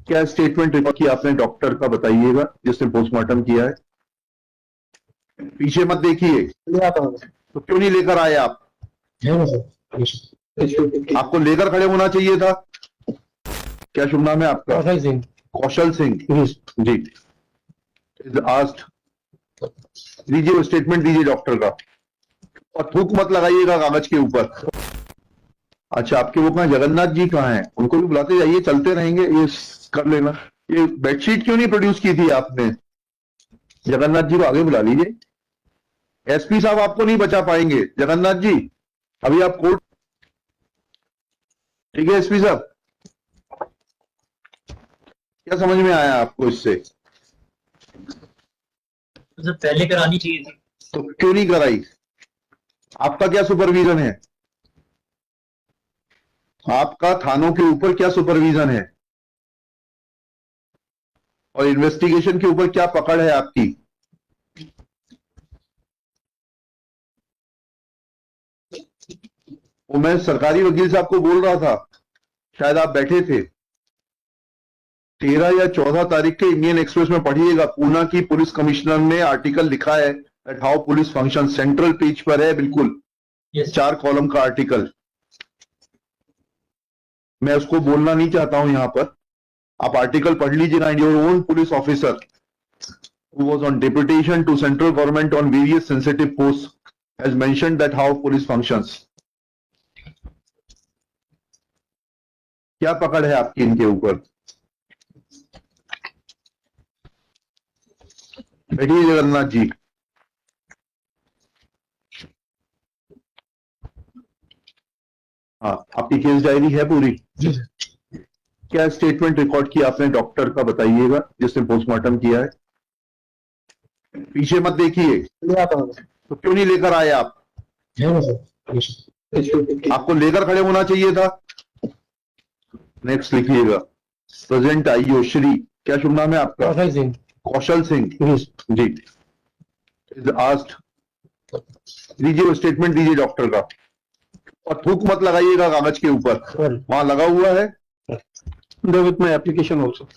क्या statement record किया आपने डॉक्टर का, बताइएगा जिसने पोस्टमार्टम किया है। पीछे मत देखिए, तो क्यों नहीं लेकर आए आप? आपको लेकर खड़े होना चाहिए था। क्या शुभ नाम है आपका? कौशल सिंह। कौशल सिंह जी। आस्ट दीजिए, वो स्टेटमेंट दीजिए डॉक्टर का, और थूक मत लगाइएगा कागज के ऊपर। अच्छा, आपके वो कहाँ, जगन्नाथ जी कहाँ हैं? उनको भी बुलाते जाइए, चलते रहेंगे, ये कर लेना। ये बेडशीट क्यों नहीं प्रोड्यूस की थी आपने? जगन्नाथ जी को आगे बुला लीजिए। एसपी साहब आपको नहीं बचा पाएंगे, जगन्नाथ जी अभी आप कोर्ट। ठीक है एसपी साहब, क्या समझ में आया आपको इससे? तो पहले करानी चाहिए थी, तो क्यों नहीं कराई? आपका क्या सुपरविजन है? आपका थानों के ऊपर क्या सुपरविजन है? और इन्वेस्टिगेशन के ऊपर क्या पकड़ है आपकी? वो मैं सरकारी वकील साहब को बोल रहा था, शायद आप बैठे थे। 13 या 14 तारीख के इंडियन एक्सप्रेस में पढ़िएगा, पूना की पुलिस कमिश्नर ने आर्टिकल लिखा है that how police function, central page पर है बिल्कुल। yes. 4 कॉलम का आर्टिकल। मैं उसको बोलना नहीं चाहता हूं यहां पर, आप आर्टिकल पढ़ लीजिए ना। Your own police officer who was on deputation to central government on various sensitive posts has mentioned that how police functions. क्या पकड़ है आपकी इनके ऊपर? बैठिए जगन्नाथ जी। हाँ, आपकी केस डायरी है पूरी? क्या स्टेटमेंट रिकॉर्ड किया आपने डॉक्टर का, बताइएगा जिसने पोस्टमार्टम किया है। पीछे मत देखिए, तो क्यों नहीं लेकर आए आप? आपको लेकर खड़े होना चाहिए था। नेक्स्ट लिखिएगा, प्रेजेंट आईओ श्री, क्या शुभ नाम है आपका? कौशल सिंह। कौशल सिंह जी। आस्ट दीजिए, वो स्टेटमेंट दीजिए डॉक्टर का, और थूक मत लगाइएगा कागज के ऊपर, वहां लगा हुआ है। With my application also.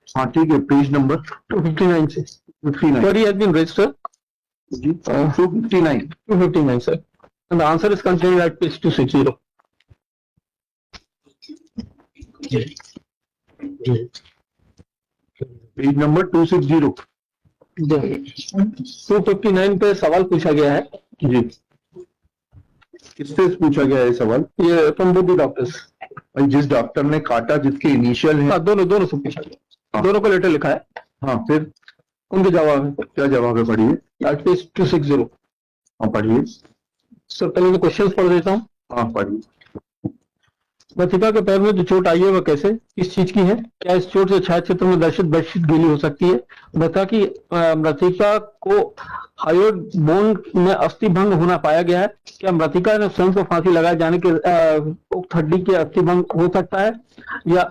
हाँ ठीक है, पेज नंबर 259 से 59 query has been registered जी। 259 sir, and the answer is contained at page 260. Page number 260 259 पे सवाल पूछा गया है जी। किससे पूछा गया है सवाल? ये फ्रॉम बोथ डॉक्टर्स। जिस डॉक्टर ने काटा, जिसके इनिशियल है। दोनों से पूछा गया, दोनों को लेटर लिखा है। हाँ, फिर उनके जवाब है। क्या जवाब है? पढ़िए। At page 260। हाँ पढ़िए सर, पहले मैं क्वेश्चंस पढ़ देता हूँ। हाँ पढ़िए। मृतिका के पैर में जो चोट आई है वह कैसे, किस चीज की है? क्या इस चोट से छाया क्षेत्र में दर्शित बेडशीट गीली हो सकती है? मृतिका को हायोड बोन में अस्थि भंग होना पाया गया है। क्या मृतिका ने स्वयं को फांसी लगाए जाने के उक्त हड्डी के अस्थि भंग हो सकता है, या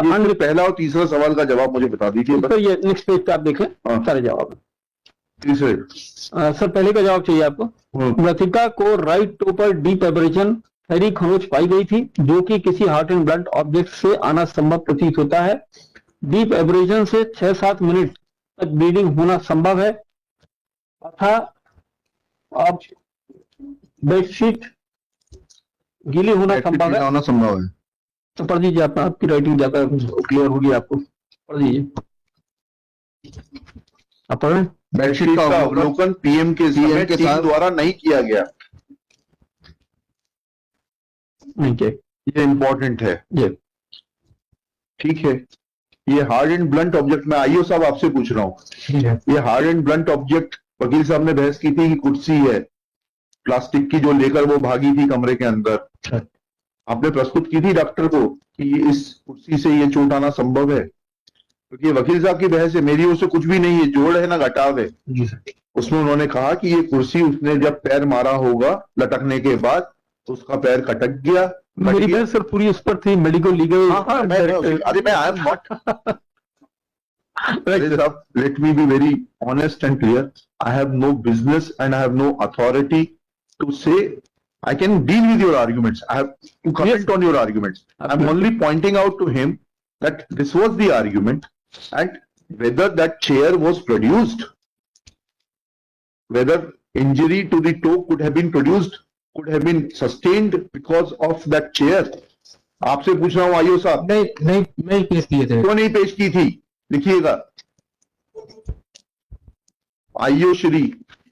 अन्य? पहला और तीसरा सवाल का जवाब मुझे बता दीजिए। तो ये नेक्स्ट पेज पे आप देखें, सारे जवाब। तीसरे सर, पहले का जवाब चाहिए आपको। मृतिका को राइट टो पर डीप एब्रेजन हरी खरोच पाई गई थी, जो कि किसी हार्ट एंड ब्लड ऑब्जेक्ट से आना संभव प्रतीत होता है। डीप एब्रेजन से 6-7 मिनट तक ब्लीडिंग होना संभव है, तथा अब बेडशीट गीली होना संभव है। तो पढ़ दीजिए, आपकी राइटिंग ज्यादा क्लियर होगी, आपको पढ़ दीजिए। आप पढ़ रहे हैं? बेडशीट का अवलोकन पीएम के साथ द्वारा नहीं किया गया। ये इंपॉर्टेंट है ये, ठीक है। ये हार्ड एंड ब्लंट ऑब्जेक्ट, मैं आईओ साहब आपसे पूछ रहा हूँ, ये हार्ड एंड ब्लंट ऑब्जेक्ट वकील साहब ने बहस की थी कि कुर्सी है प्लास्टिक की, जो लेकर वो भागी थी कमरे के अंदर। आपने प्रस्तुत की थी डॉक्टर को कि इस कुर्सी से ये चोट आना संभव है? क्योंकि वकील साहब की बहस है, मेरी ओर से कुछ भी नहीं है, जोड़ है ना घटाव है। उसमें उन्होंने कहा कि ये कुर्सी उसने जब पैर मारा होगा लटकने के बाद, तो उसका पैर कटक गया। मेरी बहस सर पूरी उस पर थी, मेडिकल लीगल। अरे मैं I am not, let me be very honest and clear. I have no business and I have no authority to say I can deal with your arguments. I have to comment on your arguments. I'm only pointing out to him that this was the argument, and whether that chair was produced, whether injury to the toe could have been produced, could have been sustained because of that chair. आपसे पूछ रहा हूं IO साहब, नहीं पेश किए थे। क्यों नहीं पेश की थी? लिखिएगा। आईओ श्री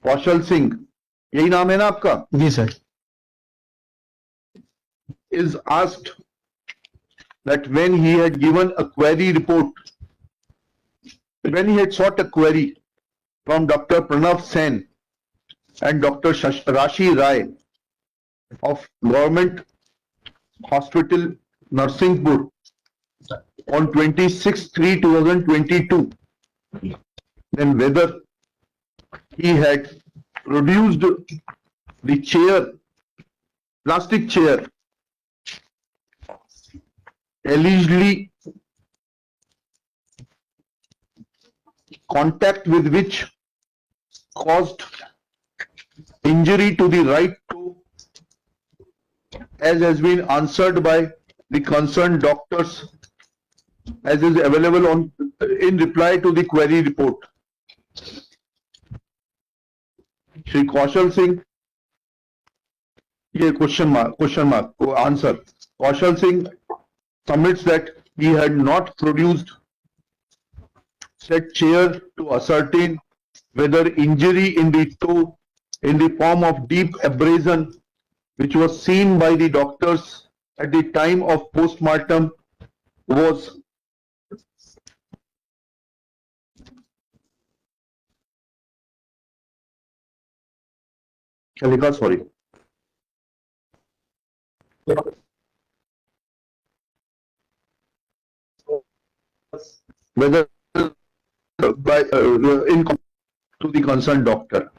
कौशल सिंह, यही नाम है ना आपका? जी sir. Is asked that when he had given a query report, when he had sought a query from Dr. Pranav Sen and Dr. Rashi Rai of Government Hospital Narsinghpur on 26/3/2022, then whether he had produced the chair, plastic chair, allegedly contact with which caused injury to the right toe, as has been answered by the concerned doctors, as is available on in reply to the query report. Shri Kaushal Singh, ये question mark answer. Kaushal Singh submits that he had not produced said chair to ascertain whether injury in the toe in the form of deep abrasion, which was seen by the doctors at the time of postmortem, was क्या लिखा? Sorry, whether by in to the concerned doctor.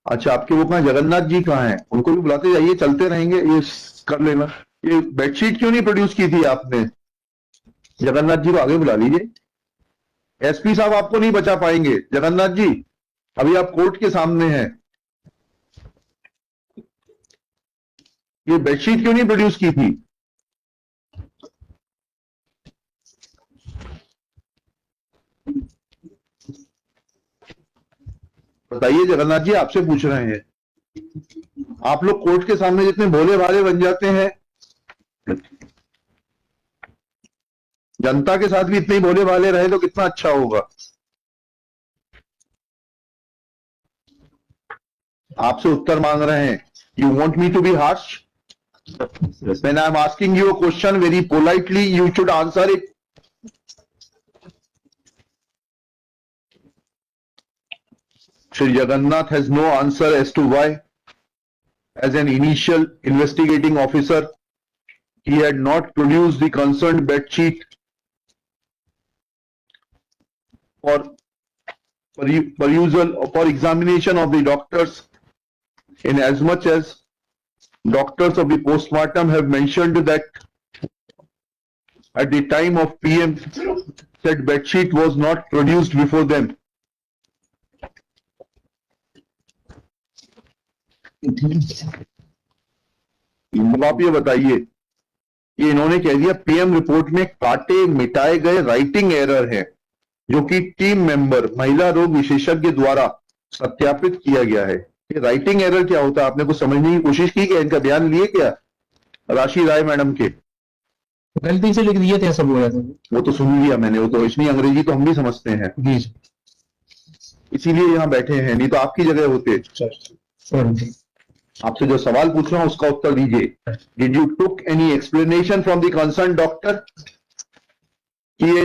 अच्छा, आपके वो कहाँ, जगन्नाथ जी कहाँ हैं? उनको भी बुलाते जाइए, चलते रहेंगे, ये कर लेना। ये बेडशीट क्यों नहीं प्रोड्यूस की थी आपने? जगन्नाथ जी को आगे बुला लीजिए। एसपी साहब आपको नहीं बचा पाएंगे। जगन्नाथ जी, अभी आप कोर्ट के सामने हैं, ये बेडशीट क्यों नहीं प्रोड्यूस की थी? बताइए जगन्नाथ जी, आपसे पूछ रहे हैं। आप लोग कोर्ट के सामने जितने भोले भाले बन जाते हैं, जनता के साथ भी इतने भोले भाले रहे तो कितना अच्छा होगा। आपसे उत्तर मांग रहे हैं। You want me to be harsh? When I am asking you a question very politely, you should answer it. Shri Jagannath has no answer as to why, as an initial investigating officer, he had not produced the concerned bedsheet for perusal or for examination of the doctors, in as much as doctors of the postmortem have mentioned that at the time of PM, said bedsheet was not produced before them. अब आप ये बताइए, ये इन्होंने कह दिया PM report में काटे मिटाए गए राइटिंग एरर है, जो कि टीम मेंबर महिला रोग विशेषज्ञ द्वारा सत्यापित किया गया है। ये राइटिंग एरर क्या होता है? आपने कुछ समझने की कोशिश की क्या? इनका बयान लिए क्या राशि राय मैडम के? गलती से लिख दिए थे, सब बोला था। वो तो सुन लिया मैंने, वो तो इतनी अंग्रेजी तो हम भी समझते हैं, इसीलिए यहाँ बैठे हैं, नहीं तो आपकी जगह होते। आपसे जो सवाल पूछ रहा हूं उसका उत्तर दीजिए। Did you took any explanation from the concern doctor कि ये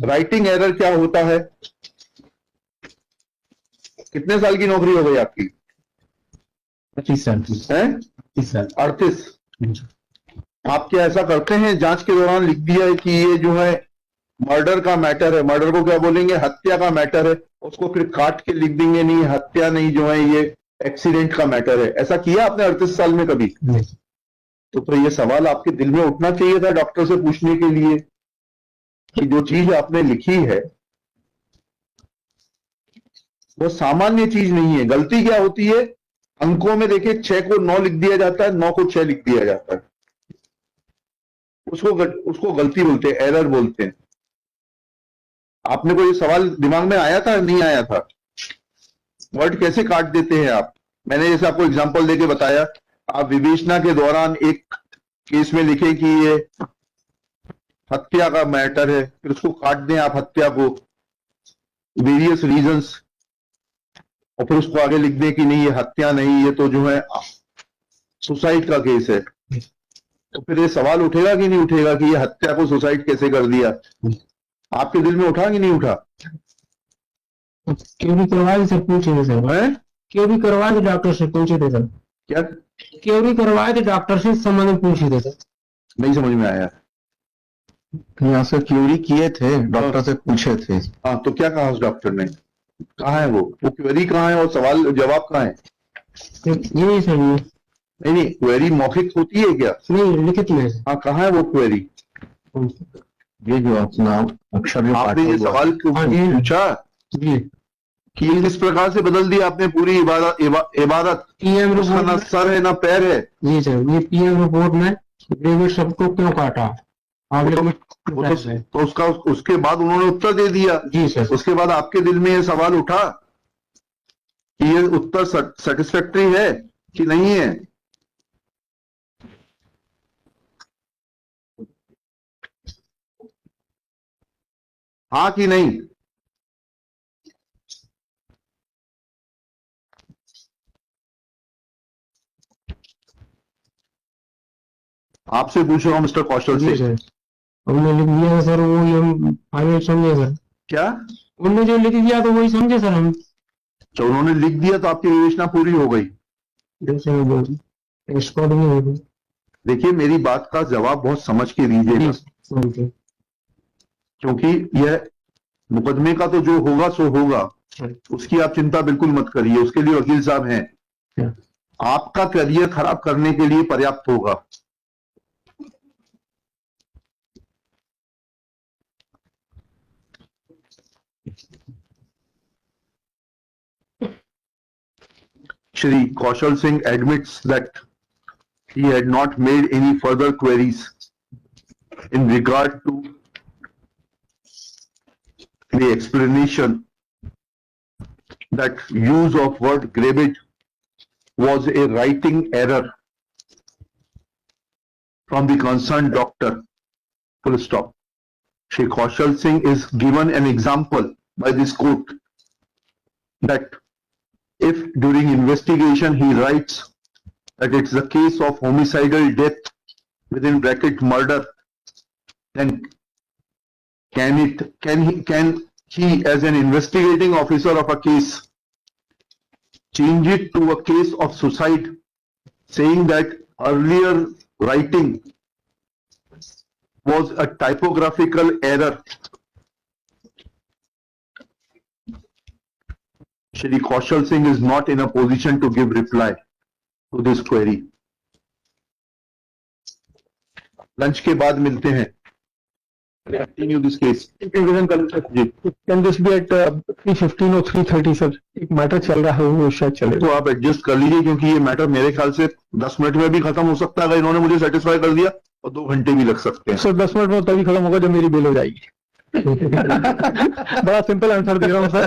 राइटिंग एरर क्या होता है? कितने साल की नौकरी हो गई आपकी? 25 साल की है। 38। आप क्या ऐसा करते हैं, जांच के दौरान लिख दिया है कि ये जो है मर्डर का मैटर है, मर्डर को क्या बोलेंगे, हत्या का मैटर है, उसको फिर काट के लिख देंगे नहीं हत्या नहीं, जो है ये एक्सीडेंट का मैटर है? ऐसा किया आपने 38 साल में कभी? तो ये सवाल आपके दिल में उठना चाहिए था डॉक्टर से पूछने के लिए कि जो चीज आपने लिखी है वो सामान्य चीज नहीं है। गलती क्या होती है, अंकों में देखिए 6 को 9 लिख दिया जाता है, 9 को 6 लिख दिया जाता है। उसको गलती बोलते हैं, एरर बोलते हैं। आपने को ये सवाल दिमाग में आया था, नहीं आया था? वर्ड कैसे काट देते हैं आप? मैंने जैसे आपको एग्जांपल देके बताया, आप विवेचना के दौरान एक केस में लिखे कि ये हत्या का मैटर है, फिर उसको काट दें आप, हत्या को, वेरियस रीजंस, और फिर उसको आगे लिख दें कि नहीं ये हत्या नहीं, ये तो जो है सुसाइड का केस है। तो फिर ये सवाल उठेगा कि नहीं उठेगा कि ये हत्या को सुसाइड कैसे कर दिया? आपके दिल में उठा कि नहीं उठा? क्यों भी करवाए सर, पूछे थे सर। है? क्यों भी करवाए थे डॉक्टर से, पूछे थे सर। क्या? क्यों भी करवाए थे डॉक्टर से, संबंध में पूछे थे सर। नहीं समझ में आया। यहाँ से क्यूरी किए थे, डॉक्टर से पूछे थे। हाँ, तो क्या कहा उस डॉक्टर ने? कहाँ है वो क्वेरी कहाँ है और सवाल जवाब कहाँ है? ये सर, ये नहीं, क्वेरी मौखिक होती है क्या? नहीं, लिखित में। हाँ, कहाँ है वो क्वेरी? ये जो अपना अक्षर जो आपने काटा ये हुआ सवाल क्यों हाँ जी। पूछा जी, कि ये किस प्रकार से बदल दिया आपने पूरी इबादत? पीएम उसका रिपोर्ट ना में। सर है ना पैर है। जी सर, ये पीएम रिपोर्ट में डेविड सबको क्यों काटा, आप वो तो उसका उसके बाद उन्होंने उत्तर दे दिया। जी सर। उसके बाद आपके दिल में ये सवाल उठा कि ये उत्तर सेटिस्फैक्टरी है कि नहीं है? हाँ कि नहीं? आपसे पूछ रहा हूं मिस्टर कौशल जी से। सर, हमने लिख दिया सर, वो हम फाइनल समझे सर। क्या? उन्होंने जो लिख दिया तो वही समझे सर हम। तो उन्होंने लिख दिया तो आपकी विवेचना पूरी हो गई। स्कॉट में हो गई। देखिए, मेरी बात का जवाब बहुत समझ के दीजिएगा, जी, क्योंकि यह मुकदमे का तो जो होगा सो होगा, उसकी आप चिंता बिल्कुल मत करिए, उसके लिए वकील साहब हैं। आपका करियर खराब करने के लिए पर्याप्त होगा। Shri Kaushal Singh admits that he had not made any further queries in regard to the explanation that use of word gravid was a writing error from the concerned doctor. Full stop. Shri Kaushal Singh is given an example by this court that if during investigation he writes that it's a case of homicidal death within bracket murder, then can he as an investigating officer of a case change it to a case of suicide, saying that earlier writing was a typographical error? Shri Kaushal Singh is not in a position to give reply to this query. Lunch के बाद मिलते हैं। Continue this case. जी। Can this be at 3:15 or 3:30 सर? एक matter चल रहा है, वो शायद चले। तो आप एडजस्ट कर लीजिए, क्योंकि ये मैटर मेरे ख्याल से 10 मिनट में भी खत्म हो सकता है अगर इन्होंने मुझे सेटिस्फाई कर दिया, और 2 घंटे भी लग सकते हैं। सर 10 मिनट में तभी खत्म होगा जब मेरी बिल हो जाएगी। बड़ा सिंपल आंसर दे रहा हूँ सर।